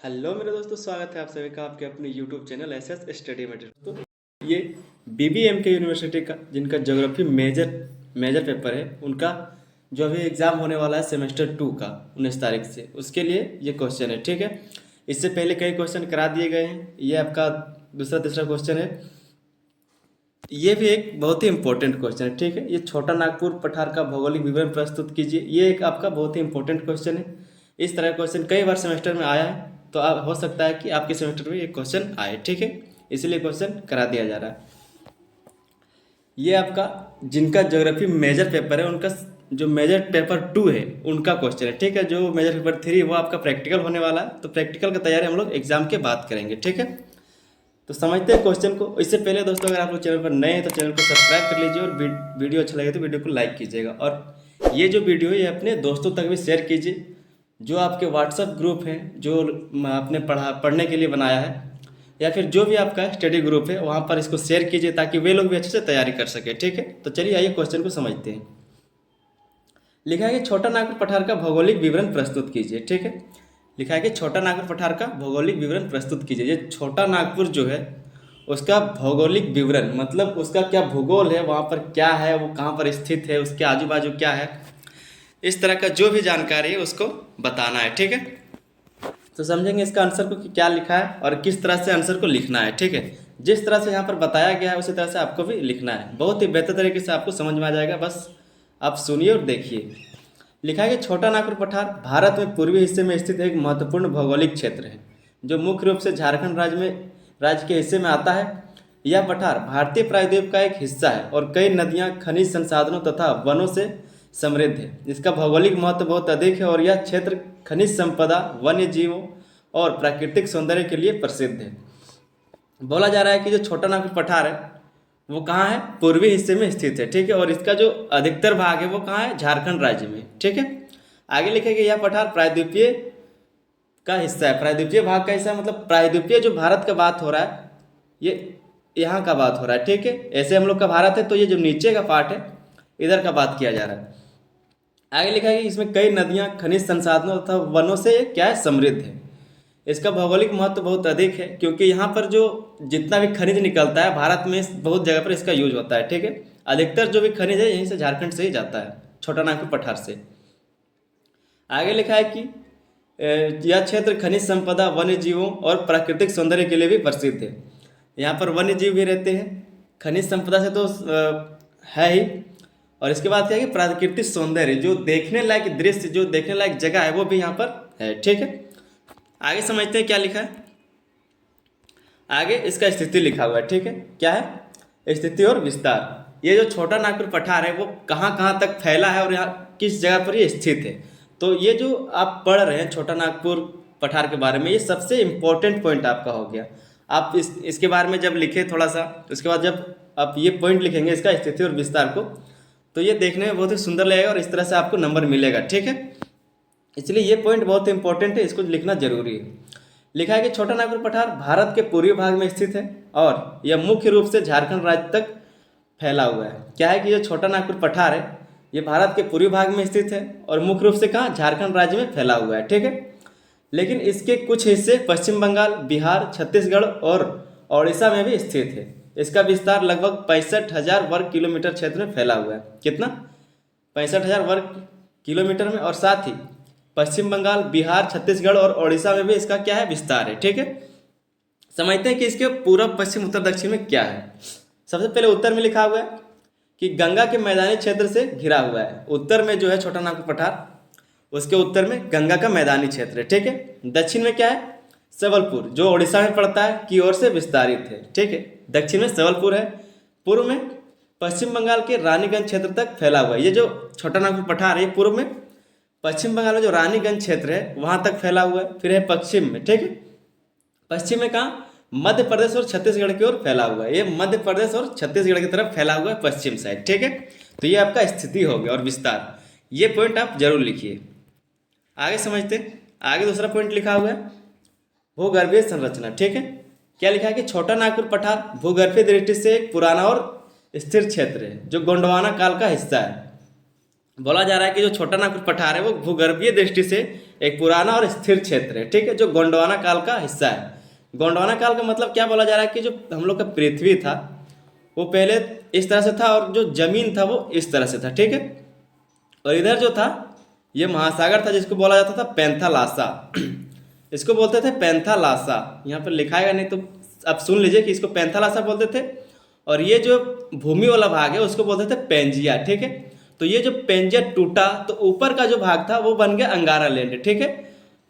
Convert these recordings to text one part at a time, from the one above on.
Hello मेरे दोस्तों, स्वागत है आप सभी का आपके अपने YouTube channel SS study material. तो ये बीबीएम के यूनिवर्सिटी का जिनका ज्योग्राफी मेजर पेपर है, उनका जो अभी एग्ज़ाम होने वाला है सेमेस्टर 2 का 19 तारीख से, उसके लिए ये क्वेश्चन है। ठीक है, इससे पहले कई क्वेश्चन करा दिए गए हैं, ये आपका दूसरा तीसरा क्वेश्चन है। ये भी एक बहुत ही इंपॉर्टेंट क्वेश्चन है। ठीक है, ये छोटा नागपुर पठार का भौगोलिक विवरण प्रस्तुत कीजिए, ये एक आपका बहुत ही इंपॉर्टेंट क्वेश्चन है। इस तरह का क्वेश्चन कई बार सेमेस्टर में आया है, तो आप हो सकता है कि आपके सेमेस्टर में ये क्वेश्चन आए। ठीक है, इसलिए क्वेश्चन करा दिया जा रहा है। ये आपका जिनका ज्योग्राफी मेजर पेपर है, उनका जो मेजर पेपर 2 है उनका क्वेश्चन है। ठीक है, जो मेजर पेपर 3 वो आपका प्रैक्टिकल होने वाला है, तो प्रैक्टिकल का तैयारी हम लोग एग्जाम के बाद करेंगे। ठीक है, तो समझते हैं क्वेश्चन को। इससे पहले दोस्तों, अगर आप लोग चैनल पर नए हैं तो चैनल को सब्सक्राइब कर लीजिए, और वीडियो अच्छा लगे तो वीडियो को लाइक कीजिएगा। और ये जो वीडियो है ये अपने दोस्तों तक भी शेयर कीजिए, जो आपके व्हाट्सएप ग्रुप हैं, जो आपने पढ़ने के लिए बनाया है, या फिर जो भी आपका स्टडी ग्रुप है वहाँ पर इसको शेयर कीजिए, ताकि वे लोग भी अच्छे से तैयारी कर सके। ठीक है, तो चलिए आइए क्वेश्चन को समझते हैं। लिखा है कि छोटा नागपुर पठार का भौगोलिक विवरण प्रस्तुत कीजिए। ठीक है, लिखा है कि छोटा नागपुर पठार का भौगोलिक विवरण प्रस्तुत कीजिए। ये छोटा नागपुर जो है उसका भौगोलिक विवरण, मतलब उसका क्या भूगोल है, वहाँ पर क्या है, वो कहाँ पर स्थित है, उसके आजू बाजू क्या है, इस तरह का जो भी जानकारी है उसको बताना है। ठीक है, तो समझेंगे इसका आंसर को कि क्या लिखा है और किस तरह से आंसर को लिखना है। ठीक है, जिस तरह से यहाँ पर बताया गया है उसी तरह से आपको भी लिखना है। बहुत ही बेहतर तरीके से आपको समझ में आ जाएगा, बस आप सुनिए और देखिए। लिखा है कि छोटा नागपुर पठार भारत में पूर्वी हिस्से में स्थित एक महत्वपूर्ण भौगोलिक क्षेत्र है, जो मुख्य रूप से झारखंड राज्य के हिस्से में आता है। यह पठार भारतीय प्रायद्वीप का एक हिस्सा है और कई नदियां, खनिज संसाधनों तथा वनों से समृद्ध है। इसका भौगोलिक महत्व बहुत अधिक है और यह क्षेत्र खनिज संपदा, वन्य जीवों और प्राकृतिक सौंदर्य के लिए प्रसिद्ध है। बोला जा रहा है कि जो छोटा नागपुर पठार है वो कहाँ है, पूर्वी हिस्से में स्थित है। ठीक है, और इसका जो अधिकतर भाग है वो कहाँ है, झारखंड राज्य में। ठीक है, आगे लिखेगा यह पठार प्रायद्वीपीय का हिस्सा है। प्रायद्वीपीय भाग का हिस्सा है, मतलब प्रायद्वीपीय जो भारत का बात हो रहा है ये यहाँ का बात हो रहा है। ठीक है, ऐसे हम लोग का भारत है, तो ये जो नीचे का पार्ट है इधर का बात किया जा रहा है। आगे लिखा है कि इसमें कई नदियाँ, खनिज संसाधनों तथा वनों से क्या है, समृद्ध है। इसका भौगोलिक महत्व बहुत अधिक है, क्योंकि यहाँ पर जो जितना भी खनिज निकलता है भारत में बहुत जगह पर इसका यूज होता है। ठीक है, अधिकतर जो भी खनिज है यहीं से, झारखंड से ही जाता है, छोटा नागपुर पठार से। आगे लिखा है कि यह क्षेत्र खनिज संपदा, वन्य जीवों और प्राकृतिक सौंदर्य के लिए भी प्रसिद्ध है। यहाँ पर वन्य जीव भी रहते हैं, खनिज संपदा से तो है ही, और इसके बाद क्या है कि प्राकृतिक सौंदर्य, जो देखने लायक दृश्य, जो देखने लायक जगह है वो भी यहाँ पर है। ठीक है, आगे समझते हैं क्या लिखा है। आगे इसका स्थिति लिखा हुआ है। ठीक है, क्या है, स्थिति और विस्तार। ये जो छोटा नागपुर पठार है वो कहाँ कहाँ तक फैला है और यहाँ किस जगह पर ये स्थित है। तो ये जो आप पढ़ रहे हैं छोटा नागपुर पठार के बारे में, ये सबसे इम्पोर्टेंट पॉइंट आपका हो गया। आप इसके बारे में जब लिखे थोड़ा सा, उसके बाद जब आप ये पॉइंट लिखेंगे इसका स्थिति और विस्तार को, तो ये देखने में बहुत ही सुंदर लगेगा और इस तरह से आपको नंबर मिलेगा। ठीक है, इसलिए ये पॉइंट बहुत इंपॉर्टेंट है, इसको लिखना जरूरी है। लिखा है कि छोटा नागपुर पठार भारत के पूर्वी भाग में स्थित है और यह मुख्य रूप से झारखंड राज्य तक फैला हुआ है। क्या है कि जो छोटा नागपुर पठार है ये भारत के पूर्वी भाग में स्थित है और मुख्य रूप से कहाँ, झारखंड राज्य में फैला हुआ है। ठीक है, लेकिन इसके कुछ हिस्से पश्चिम बंगाल, बिहार, छत्तीसगढ़ और ओडिशा में भी स्थित है। इसका विस्तार लगभग 65,000 वर्ग किलोमीटर क्षेत्र में फैला हुआ है। कितना, 65,000 वर्ग किलोमीटर में, और साथ ही पश्चिम बंगाल, बिहार, छत्तीसगढ़ और ओडिशा में भी इसका क्या है, विस्तार है। ठीक है, समझते हैं कि इसके पूर्व, पश्चिम, उत्तर, दक्षिण में क्या है। सबसे पहले उत्तर में लिखा हुआ है कि गंगा के मैदानी क्षेत्र से घिरा हुआ है। उत्तर में जो है छोटा नागपुर पठार, उसके उत्तर में गंगा का मैदानी क्षेत्र है। ठीक है, दक्षिण में क्या है, सबलपुर, जो ओडिशा में पड़ता है, की ओर से विस्तारित है। ठीक है, दक्षिण में सबलपुर है। पूर्व में पश्चिम बंगाल के रानीगंज क्षेत्र तक फैला हुआ है। ये जो छोटा नागपुर पठार है पूर्व में पश्चिम बंगाल में जो रानीगंज क्षेत्र है वहाँ तक फैला हुआ है। फिर है पश्चिम में, ठीक है, पश्चिम में कहाँ, मध्य प्रदेश और छत्तीसगढ़ की ओर फैला हुआ है। ये मध्य प्रदेश और छत्तीसगढ़ की तरफ फैला हुआ है, पश्चिम साइड। ठीक है, तो ये आपका स्थिति हो गया और विस्तार, ये पॉइंट आप जरूर लिखिए। आगे समझते हैं, आगे दूसरा पॉइंट लिखा हुआ है भूगर्भीय संरचना। ठीक है, क्या लिखा है कि छोटा नागपुर पठार भूगर्भीय दृष्टि से एक पुराना और स्थिर क्षेत्र है, जो गोंडवाना काल का हिस्सा है। बोला जा रहा है कि जो छोटा नागपुर पठार है वो भूगर्भीय दृष्टि से एक पुराना और स्थिर क्षेत्र है, ठीक है, जो गोंडवाना काल का हिस्सा है। गोंडवाना काल का मतलब क्या बोला जा रहा है कि जो हम लोग का पृथ्वी था वो पहले इस तरह से था और जो जमीन था वो इस तरह से था, ठीक है। और इधर जो था ये महासागर था जिसको बोला जाता था पैंथालासा। इसको बोलते थे पैंथालासा, यहाँ पर लिखाएगा नहीं तो आप सुन लीजिए कि इसको पैंथालासा बोलते थे। और ये जो भूमि वाला भाग है उसको बोलते थे पेंजिया, ठीक है। तो ये जो पेंजिया टूटा तो ऊपर का जो भाग था वो बन गया अंगारा लैंड, ठीक है।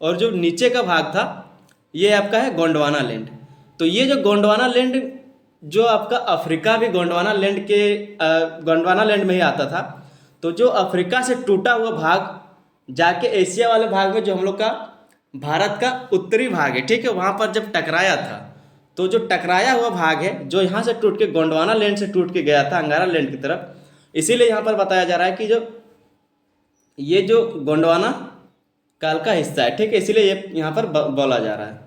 और जो नीचे का भाग था ये आपका है गोंडवाना लैंड। तो ये जो गोंडवाना लैंड जो आपका अफ्रीका भी गोंडवाना लैंड में ही आता था। तो जो अफ्रीका से टूटा हुआ भाग जाके एशिया वाले भाग में जो हम लोग का भारत का उत्तरी भाग है, ठीक है, वहाँ पर जब टकराया था तो जो टकराया हुआ भाग है जो यहाँ से टूट के गोंडवाना लैंड से टूट के गया था अंगारा लैंड की तरफ, इसीलिए यहाँ पर बताया जा रहा है कि ये जो गोंडवाना काल का हिस्सा है, ठीक है, इसीलिए ये यहाँ पर बोला जा रहा है।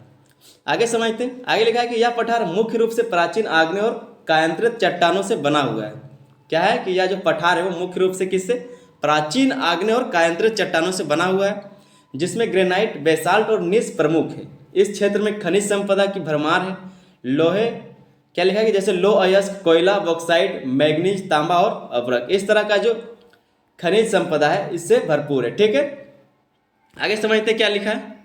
आगे समझते हैं। आगे लिखा है कि यह पठार मुख्य रूप से प्राचीन आग्नेय और कायांतरित चट्टानों से बना हुआ है। क्या है कि यह जो पठार है वो मुख्य रूप से किससे, प्राचीन आग्नेय और कायांतरित चट्टानों से बना हुआ है, जिसमें ग्रेनाइट, बेसाल्ट और नीस प्रमुख है। इस क्षेत्र में खनिज संपदा की भरमार है। लोहे, क्या लिखा है कि जैसे लोह अयस्क, कोयला, बॉक्साइट, मैग्नीज, तांबा और अभ्रक, इस तरह का जो खनिज संपदा है इससे भरपूर है, ठीक है। आगे समझते क्या लिखा है।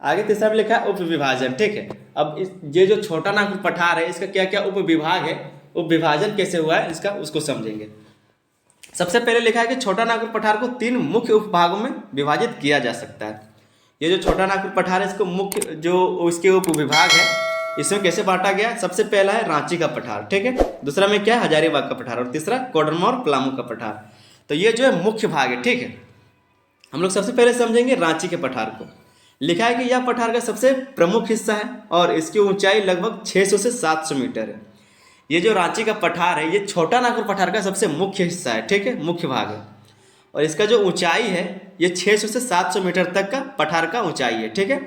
आगे तीसरा भी लिखा है उप विभाजन, ठीक है। अब ये जो छोटा नागपुर पठार है इसका क्या क्या उप विभाग है, उप विभाजन कैसे हुआ है इसका उसको समझेंगे। सबसे पहले लिखा है कि छोटा नागपुर पठार को 3 मुख्य उपभागों में विभाजित किया जा सकता है। ये जो छोटा नागपुर पठार है इसको मुख्य जो उसके उप विभाग है इसमें कैसे बांटा गया। सबसे पहला है रांची का पठार, ठीक है, दूसरा में क्या है हजारीबाग का पठार और तीसरा कोडरमा और पलामू का पठार। तो ये जो है मुख्य भाग है, ठीक है। हम लोग सबसे पहले समझेंगे रांची के पठार को। लिखा है कि यह पठार का सबसे प्रमुख हिस्सा है और इसकी ऊंचाई लगभग 600 से 700 मीटर है। ये जो रांची का पठार है ये छोटा नागपुर पठार का सबसे मुख्य हिस्सा है, ठीक है, मुख्य भाग है। और इसका जो ऊंचाई है ये 600 से 700 मीटर तक का पठार का ऊंचाई है, ठीक है।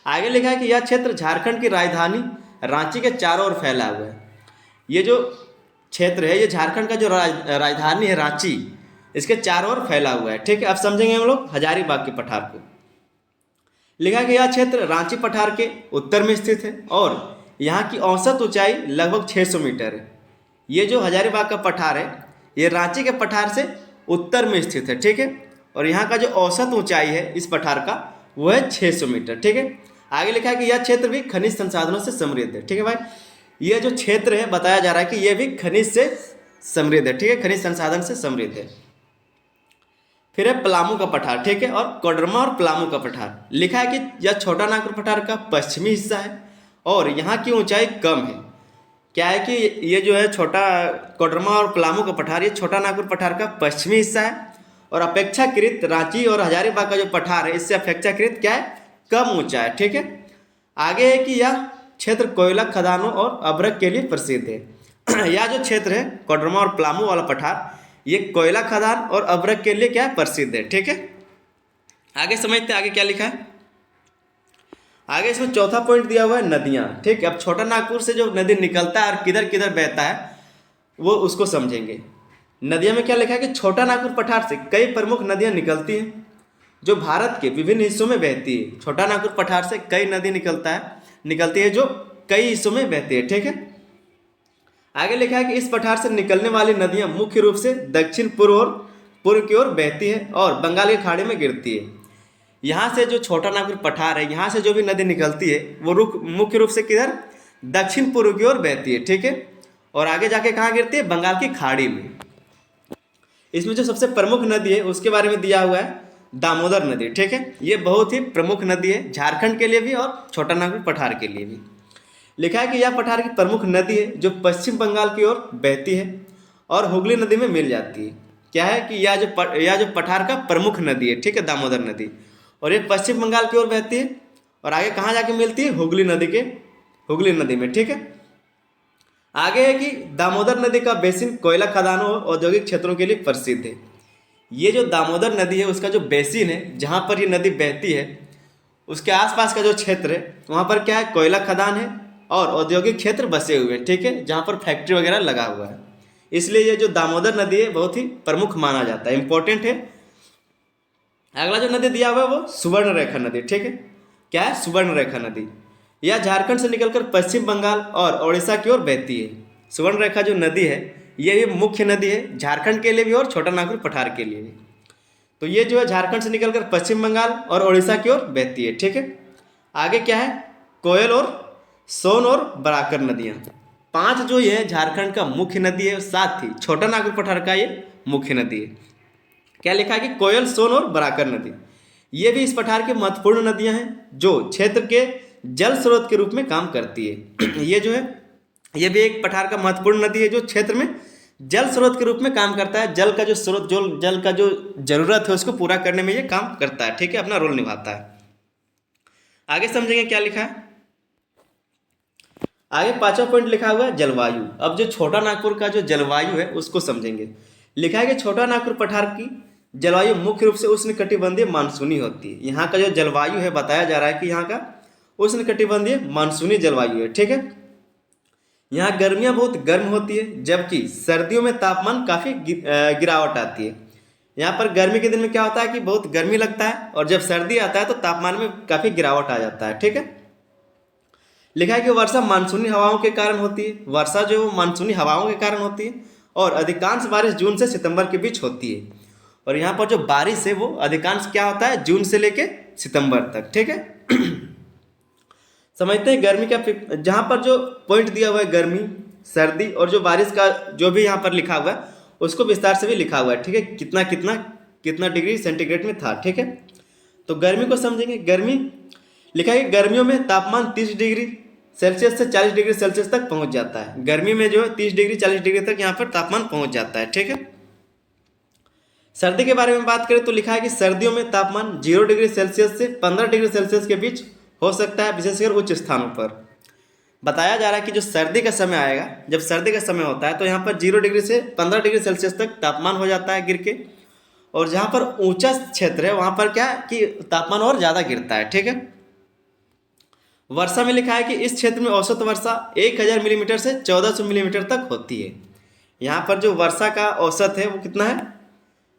आगे लिखा है कि यह क्षेत्र झारखंड की राजधानी रांची के चारों ओर फैला हुआ है। ये जो क्षेत्र है ये झारखंड का जो राजधानी है रांची, इसके चारों ओर फैला हुआ है, ठीक है। अब समझेंगे हम लोग हजारीबाग के पठार को। लिखा है कि यह क्षेत्र रांची पठार के उत्तर में स्थित है और यहाँ की औसत ऊंचाई लगभग 600 मीटर है। ये जो हजारीबाग का पठार है ये रांची के पठार से उत्तर में स्थित है, ठीक है। और यहाँ का जो औसत ऊंचाई है इस पठार का वो है 600 मीटर, ठीक है। आगे लिखा है कि यह क्षेत्र भी खनिज संसाधनों से समृद्ध है, ठीक है भाई। यह जो क्षेत्र है बताया जा रहा है कि यह भी खनिज से समृद्ध है, ठीक है, खनिज संसाधन से समृद्ध है। फिर है पलामू का पठार, ठीक है, और कोडरमा और पलामू का पठार। लिखा है कि यह छोटा नागपुर पठार का पश्चिमी हिस्सा है और यहाँ की ऊंचाई कम है। क्या है कि ये जो है छोटा कोडरमा और पलामू का पठार ये छोटा नागपुर पठार का पश्चिमी हिस्सा है और अपेक्षाकृत रांची और हजारीबाग का जो पठार है इससे अपेक्षाकृत क्या है, कम ऊंचा है, ठीक है। आगे है कि यह क्षेत्र कोयला खदानों और अभ्रक के लिए प्रसिद्ध है। यह जो क्षेत्र है कोडरमा और पलामू वाला पठार ये कोयला खदान और अभ्रक के लिए क्या है, प्रसिद्ध है, ठीक है। आगे समझते हैं आगे क्या लिखा है। आगे इसमें चौथा पॉइंट दिया हुआ है नदियाँ, ठीक है। अब छोटा नागपुर से जो नदी निकलता है और किधर किधर बहता है वो उसको समझेंगे। नदियों में क्या लिखा है कि छोटा नागपुर पठार से कई प्रमुख नदियाँ निकलती हैं जो भारत के विभिन्न हिस्सों में बहती है। छोटा नागपुर पठार से कई नदी निकलती है जो कई हिस्सों में बहती है, ठीक है। आगे लिखा है कि इस पठार से निकलने वाली नदियाँ मुख्य रूप से दक्षिण पूर्व की ओर बहती है और बंगाल की खाड़ी में गिरती है। यहाँ से जो छोटा नागपुर पठार है यहाँ से जो भी नदी निकलती है वो मुख्य रूप से किधर, दक्षिण पूर्व की ओर बहती है, ठीक है। और आगे जाके कहाँ गिरती है, बंगाल की खाड़ी में। इसमें जो सबसे प्रमुख नदी है उसके बारे में दिया हुआ है दामोदर नदी, ठीक है। ये बहुत ही प्रमुख नदी है झारखंड के लिए भी और छोटा नागपुर पठार के लिए भी। लिखा है कि यह पठार की प्रमुख नदी है जो पश्चिम बंगाल की ओर बहती है और हुगली नदी में मिल जाती है। क्या है कि यह जो पठार का प्रमुख नदी है, ठीक है, दामोदर नदी, और ये पश्चिम बंगाल की ओर बहती है और आगे कहाँ जाके मिलती है, हुगली नदी में, ठीक है। आगे है कि दामोदर नदी का बेसिन कोयला खदानों और औद्योगिक क्षेत्रों के लिए प्रसिद्ध है। ये जो दामोदर नदी है उसका जो बेसिन है जहाँ पर ये नदी बहती है उसके आसपास का जो क्षेत्र है वहाँ पर क्या है, कोयला खदान है और औद्योगिक क्षेत्र बसे हुए हैं, ठीक है, जहाँ पर फैक्ट्री वगैरह लगा हुआ है। इसलिए ये जो दामोदर नदी है बहुत ही प्रमुख माना जाता है, इंपॉर्टेंट है। अगला जो नदी दिया हुआ है वो सुवर्ण रेखा नदी, ठीक है। क्या है? सुवर्ण रेखा नदी। यह झारखंड से निकलकर पश्चिम बंगाल और उड़ीसा की ओर बहती है। सुवर्ण रेखा जो नदी है ये भी मुख्य नदी है झारखंड के लिए भी और छोटा नागपुर पठार के लिए भी। तो ये जो है झारखंड से निकलकर पश्चिम बंगाल और उड़ीसा की ओर बहती है, ठीक है। आगे क्या है? कोयल और सोन और बराकर नदियाँ। 5 जो ये झारखंड का मुख्य नदी है, साथ ही छोटा नागपुर पठार का ये मुख्य नदी है। क्या लिखा है कि कोयल, सोन और बराकर नदी ये भी इस पठार की महत्वपूर्ण नदियां हैं जो क्षेत्र के जल स्रोत के रूप में काम करती है। ये जो है ये भी एक पठार का महत्वपूर्ण नदी है जो क्षेत्र में जल स्रोत के रूप में काम करता है। जल का जो स्रोत, जो जल का जो जरूरत है उसको पूरा करने में ये काम करता है, ठीक है, अपना रोल निभाता है। आगे समझेंगे क्या लिखा है। आगे 5वां पॉइंट लिखा हुआ है जलवायु। अब जो छोटा नागपुर का जो जलवायु है उसको समझेंगे। लिखा है कि छोटा नागपुर पठार की जलवायु मुख्य रूप से उष्णकटिबंधीय मानसूनी होती है। यहाँ का जो जलवायु है बताया जा रहा है कि यहाँ का उष्णकटिबंधीय मानसूनी जलवायु है, ठीक है। यहाँ गर्मियाँ बहुत गर्म होती है जबकि सर्दियों में तापमान काफ़ी गिरावट आती है। यहाँ पर गर्मी के दिन में क्या होता है कि बहुत गर्मी लगता है और जब सर्दी आता है तो तापमान में काफ़ी गिरावट आ जाता है, ठीक है। लिखा है कि वर्षा मानसूनी हवाओं के कारण होती है। वर्षा जो मानसूनी हवाओं के कारण होती है और अधिकांश बारिश जून से सितंबर के बीच होती है। और यहाँ पर जो बारिश है वो अधिकांश क्या होता है? जून से लेके सितंबर तक, ठीक है। समझते हैं गर्मी का। जहाँ पर जो पॉइंट दिया हुआ है गर्मी, सर्दी और जो बारिश का जो भी यहाँ पर लिखा हुआ है उसको विस्तार से भी लिखा हुआ है, ठीक है, कितना कितना कितना डिग्री सेंटीग्रेड में था, ठीक है। तो गर्मी को समझेंगे। गर्मी लिखा है कि गर्मियों में तापमान 30 डिग्री सेल्सियस से 40 डिग्री सेल्सियस तक पहुँच जाता है। गर्मी में जो है 30 डिग्री 40 डिग्री तक यहाँ पर तापमान पहुँच जाता है, ठीक है। सर्दी के बारे में बात करें तो लिखा है कि सर्दियों में तापमान 0 डिग्री सेल्सियस से 15 डिग्री सेल्सियस के बीच हो सकता है, विशेषकर उच्च स्थानों पर। बताया जा रहा है कि जो सर्दी का समय आएगा, जब सर्दी का समय होता है तो यहाँ पर 0 डिग्री से 15 डिग्री सेल्सियस तक तापमान हो जाता है गिर के। और जहाँ पर ऊंचा क्षेत्र है वहाँ पर क्या है कि तापमान और ज़्यादा गिरता है, ठीक है। वर्षा में लिखा है कि इस क्षेत्र में औसत वर्षा 1000 मिलीमीटर से 1400 मिलीमीटर तक होती है। यहाँ पर जो वर्षा का औसत है वो कितना है?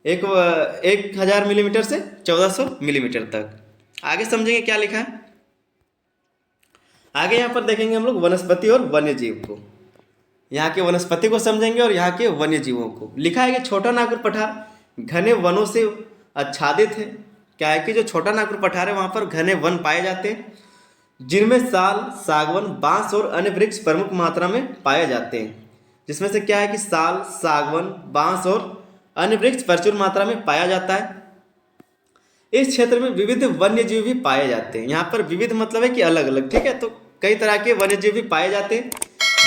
1000 मिलीमीटर से 1400 मिलीमीटर तक। आगे समझेंगे क्या लिखा है। आगे यहाँ पर देखेंगे हम लोग वनस्पति और वन्य जीव को। यहाँ के वनस्पति को समझेंगे और यहाँ के वन्य जीवों को। लिखा है कि छोटा नागपुर पठार घने वनों से आच्छादित है। क्या है कि जो छोटा नागपुर पठार है वहाँ पर घने वन पाए जाते हैं जिनमें साल, सागवन, बांस और अन्य वृक्ष प्रमुख मात्रा में पाए जाते हैं। जिसमें से क्या है कि साल, सागवन, बांस और अन्य वृक्ष प्रचुर मात्रा में पाया जाता है। इस क्षेत्र में विविध वन्य जीव भी पाए जाते हैं। यहाँ पर विविध मतलब है कि अलग अलग, ठीक है। तो कई तरह के वन्य जीव भी पाए जाते हैं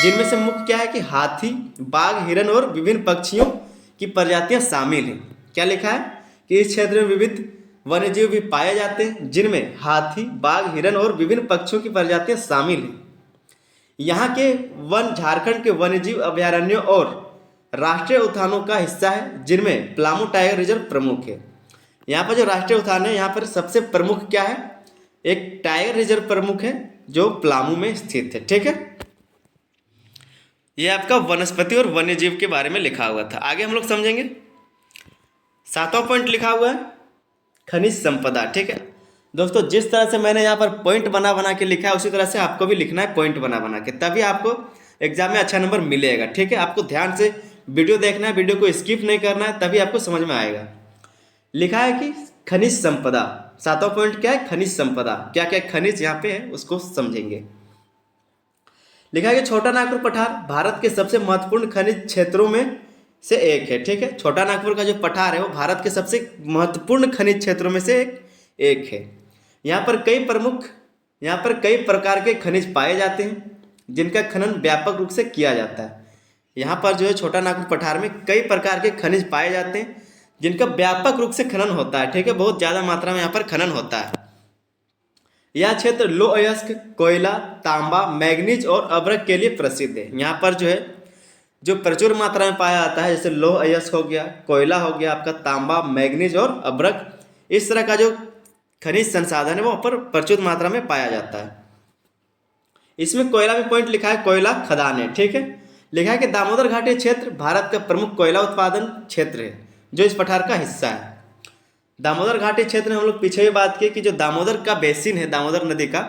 जिनमें से मुख्य क्या है कि हाथी, बाघ, हिरन और विभिन्न पक्षियों की प्रजातियां शामिल हैं। क्या लिखा है कि इस क्षेत्र में विविध वन्य जीव भी पाए जाते हैं जिनमें हाथी, बाघ, हिरन और विभिन्न पक्षियों की प्रजातियां शामिल हैं। यहाँ के वन झारखंड के वन्यजीव अभयारण्यों और राष्ट्रीय उद्यानों का हिस्सा है जिनमें पलामू टाइगर रिजर्व प्रमुख है। यहाँ पर जो राष्ट्रीय उद्यान है यहाँ पर सबसे प्रमुख क्या है? एक टाइगर रिजर्व प्रमुख है जो पलामू में स्थित है, ठीक है। यह आपका वनस्पति और वन्यजीव के बारे में लिखा हुआ था। आगे हम लोग समझेंगे। 7वां पॉइंट लिखा हुआ है खनिज संपदा, ठीक है। दोस्तों जिस तरह से मैंने यहाँ पर पॉइंट बना बना के लिखा है उसी तरह से आपको भी लिखना है पॉइंट बना बना के, तभी आपको एग्जाम में अच्छा नंबर मिलेगा, ठीक है। आपको ध्यान से वीडियो देखना है, वीडियो को स्किप नहीं करना है, तभी आपको समझ में आएगा। लिखा है कि खनिज संपदा। 7वां पॉइंट क्या है? खनिज संपदा। क्या क्या खनिज यहाँ पे है उसको समझेंगे। लिखा है कि छोटा नागपुर पठार भारत के सबसे महत्वपूर्ण खनिज क्षेत्रों में से एक है, ठीक है। छोटा नागपुर का जो पठार है वो भारत के सबसे महत्वपूर्ण खनिज क्षेत्रों में से एक है। यहाँ पर कई प्रकार के खनिज पाए जाते हैं जिनका खनन व्यापक रूप से किया जाता है। यहाँ पर जो है छोटा नागपुर पठार में कई प्रकार के खनिज पाए जाते हैं जिनका व्यापक रूप से खनन होता है, ठीक है। बहुत ज़्यादा मात्रा में यहाँ पर खनन होता है। यह क्षेत्र लौह अयस्क, कोयला, तांबा, मैग्नीज और अभ्रक के लिए प्रसिद्ध है। यहाँ पर जो है जो प्रचुर मात्रा में पाया जाता है जैसे लौह अयस्क हो गया, कोयला हो गया, आपका तांबा, मैग्नीज और अभ्रक, इस तरह का जो खनिज संसाधन है वो पर प्रचुर मात्रा में पाया जाता है। इसमें कोयला भी पॉइंट लिखा है, कोयला खदान है, ठीक है। लिखा है कि दामोदर घाटी क्षेत्र भारत का प्रमुख कोयला उत्पादन क्षेत्र है जो इस पठार का हिस्सा है। दामोदर घाटी क्षेत्र में हम लोग पीछे भी बात की कि जो दामोदर का बेसिन है, दामोदर नदी का,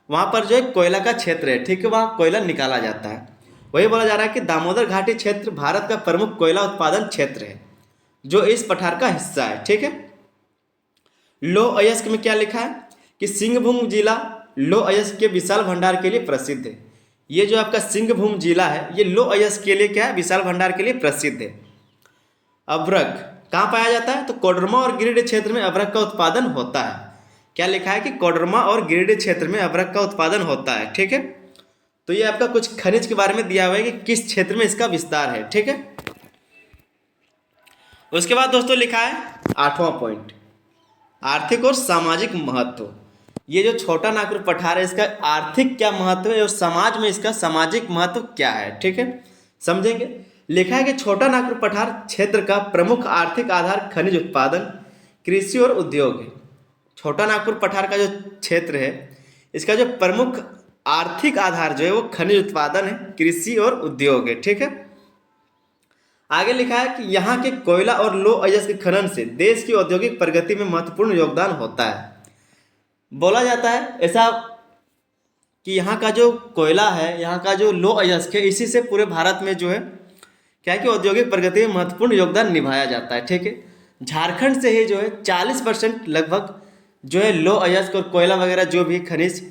वहाँ पर जो है कोयला का क्षेत्र है, ठीक है, वहाँ कोयला निकाला जाता है। वही बोला जा रहा है कि दामोदर घाटी क्षेत्र भारत का प्रमुख कोयला उत्पादन क्षेत्र है जो इस पठार का हिस्सा है, ठीक है। लौह अयस्क में क्या लिखा है कि सिंहभूम जिला लौह अयस्क के विशाल भंडार के लिए प्रसिद्ध है। ये जो आपका सिंहभूम जिला है ये लौह अयस्क के लिए क्या है, विशाल भंडार के लिए प्रसिद्ध है। अभ्रक कहाँ पाया जाता है, तो कोडरमा और गिरिडीह क्षेत्र में अभ्रक का उत्पादन होता है। क्या लिखा है कि कोडरमा और गिरिडीह क्षेत्र में अभ्रक का उत्पादन होता है, ठीक है। तो ये आपका कुछ खनिज के बारे में दिया हुआ है कि किस क्षेत्र में इसका विस्तार है, ठीक है। उसके बाद दोस्तों लिखा है 8वां पॉइंट, आर्थिक और सामाजिक महत्व। ये जो छोटा नागपुर पठार है इसका आर्थिक क्या महत्व है और समाज में इसका सामाजिक महत्व क्या है, ठीक है, समझेंगे। लिखा है कि छोटा नागपुर पठार क्षेत्र का प्रमुख आर्थिक आधार खनिज उत्पादन, कृषि और उद्योग है। छोटा नागपुर पठार का जो क्षेत्र है इसका जो प्रमुख आर्थिक आधार जो है वो खनिज उत्पादन है, कृषि और उद्योग है, ठीक है। आगे लिखा है कि यहाँ के कोयला और लौह अयस्क के खनन से देश की औद्योगिक प्रगति में महत्वपूर्ण योगदान होता है। बोला जाता है ऐसा कि यहाँ का जो कोयला है, यहाँ का जो लौह अयस्क है, इसी से पूरे भारत में जो है क्या है कि औद्योगिक प्रगति में महत्वपूर्ण योगदान निभाया जाता है, ठीक है। झारखंड से ही जो है 40% लगभग जो है लौह अयस्क और कोयला वगैरह जो भी खनिज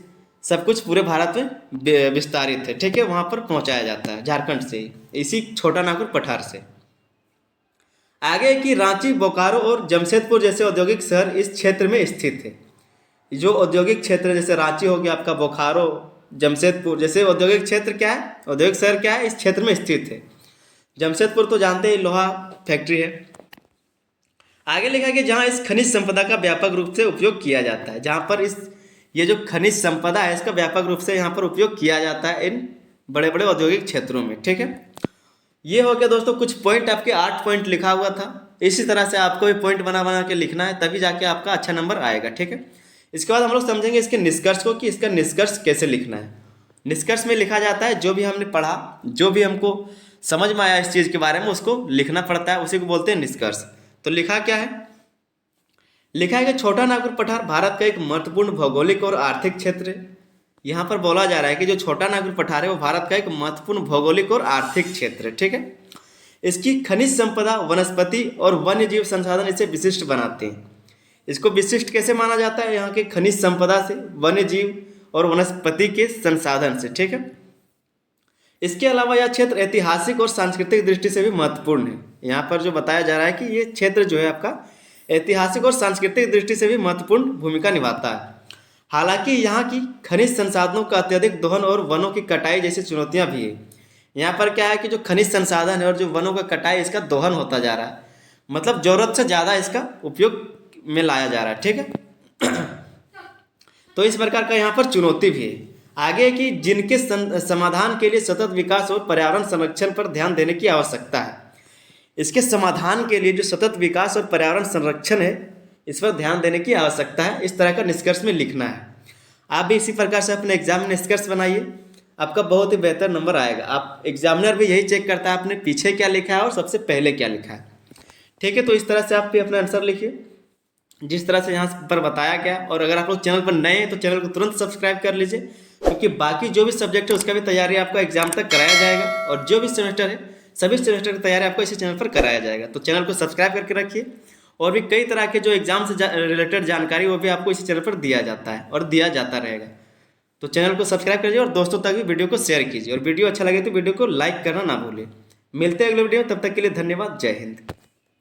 सब कुछ पूरे भारत में विस्तारित है, ठीक है, वहाँ पर पहुँचाया जाता है झारखंड से ही, इसी छोटा नागपुर पठार से। आगे कि रांची, बोकारो और जमशेदपुर जैसे औद्योगिक शहर इस क्षेत्र में स्थित है। जो औद्योगिक क्षेत्र जैसे रांची हो गया आपका, बोकारो, जमशेदपुर जैसे औद्योगिक क्षेत्र क्या है, औद्योगिक शहर क्या है, इस क्षेत्र में स्थित है। जमशेदपुर तो जानते हैं लोहा फैक्ट्री है। आगे लिखा है कि जहाँ इस खनिज संपदा का व्यापक रूप से उपयोग किया जाता है, जहाँ पर ये जो खनिज संपदा है इसका व्यापक रूप से यहाँ पर उपयोग किया जाता है इन बड़े बड़े औद्योगिक क्षेत्रों में, ठीक है। ये हो गया दोस्तों कुछ पॉइंट, आपके 8 पॉइंट लिखा हुआ था। इसी तरह से आपको भी पॉइंट बना बना के लिखना है, तभी जाके आपका अच्छा नंबर आएगा, ठीक है। इसके बाद हम लोग समझेंगे इसके निष्कर्ष को कि इसका निष्कर्ष कैसे लिखना है। निष्कर्ष में लिखा जाता है जो भी हमने पढ़ा, जो भी हमको समझ में आया इस चीज़ के बारे में उसको लिखना पड़ता है, उसी को बोलते हैं निष्कर्ष। तो लिखा क्या है, लिखा है कि छोटा नागपुर पठार भारत का एक महत्वपूर्ण भौगोलिक और आर्थिक क्षेत्र है। यहाँ पर बोला जा रहा है कि जो छोटा नागपुर पठार है वो भारत का एक महत्वपूर्ण भौगोलिक और आर्थिक क्षेत्र है, ठीक है। इसकी खनिज संपदा, वनस्पति और वन्य जीव संसाधन इसे विशिष्ट बनाते हैं। इसको विशिष्ट कैसे माना जाता है, यहाँ के खनिज संपदा से, वन्य जीव और वनस्पति के संसाधन से, ठीक है। इसके अलावा यह क्षेत्र ऐतिहासिक और सांस्कृतिक दृष्टि से भी महत्वपूर्ण है। यहाँ पर जो बताया जा रहा है कि ये क्षेत्र जो है आपका ऐतिहासिक और सांस्कृतिक दृष्टि से भी महत्वपूर्ण भूमिका निभाता है। हालांकि यहाँ की खनिज संसाधनों का अत्यधिक दोहन और वनों की कटाई जैसी चुनौतियाँ भी है। यहाँ पर क्या है कि जो खनिज संसाधन है और जो वनों का कटाई, इसका दोहन होता जा रहा है, मतलब जरूरत से ज़्यादा इसका उपयोग में लाया जा रहा है, ठीक है। तो इस प्रकार का यहाँ पर चुनौती भी है आगे कि जिनके समाधान के लिए सतत विकास और पर्यावरण संरक्षण पर ध्यान देने की आवश्यकता है। इसके समाधान के लिए जो सतत विकास और पर्यावरण संरक्षण है इस पर ध्यान देने की आवश्यकता है, इस तरह का निष्कर्ष में लिखना है। आप भी इसी प्रकार से अपने एग्जाम में निष्कर्ष बनाइए, आपका बहुत ही बेहतर नंबर आएगा। आप एग्जामिनर भी यही चेक करता है आपने पीछे क्या लिखा है और सबसे पहले क्या लिखा है, ठीक है। तो इस तरह से आप भी अपना आंसर लिखिए जिस तरह से यहाँ पर बताया गया। और अगर आप लोग चैनल पर नए हैं तो चैनल को तुरंत सब्सक्राइब कर लीजिए, क्योंकि बाकी जो भी सब्जेक्ट है उसका भी तैयारी आपको एग्जाम तक कराया जाएगा, और जो भी सेमेस्टर है सभी सेमेस्टर की तैयारी आपको इसी चैनल पर कराया जाएगा। तो चैनल को सब्सक्राइब करके रखिए, और भी कई तरह के जो एग्जाम से रिलेटेड जानकारी वो भी आपको इसी चैनल पर दिया जाता है और दिया जाता रहेगा। तो चैनल को सब्सक्राइब करिए और दोस्तों तक भी वीडियो को शेयर कीजिए, और वीडियो अच्छा लगे तो वीडियो को लाइक करना ना भूलिए। मिलते हैं अगले वीडियो में, तब तक के लिए धन्यवाद। जय हिंद।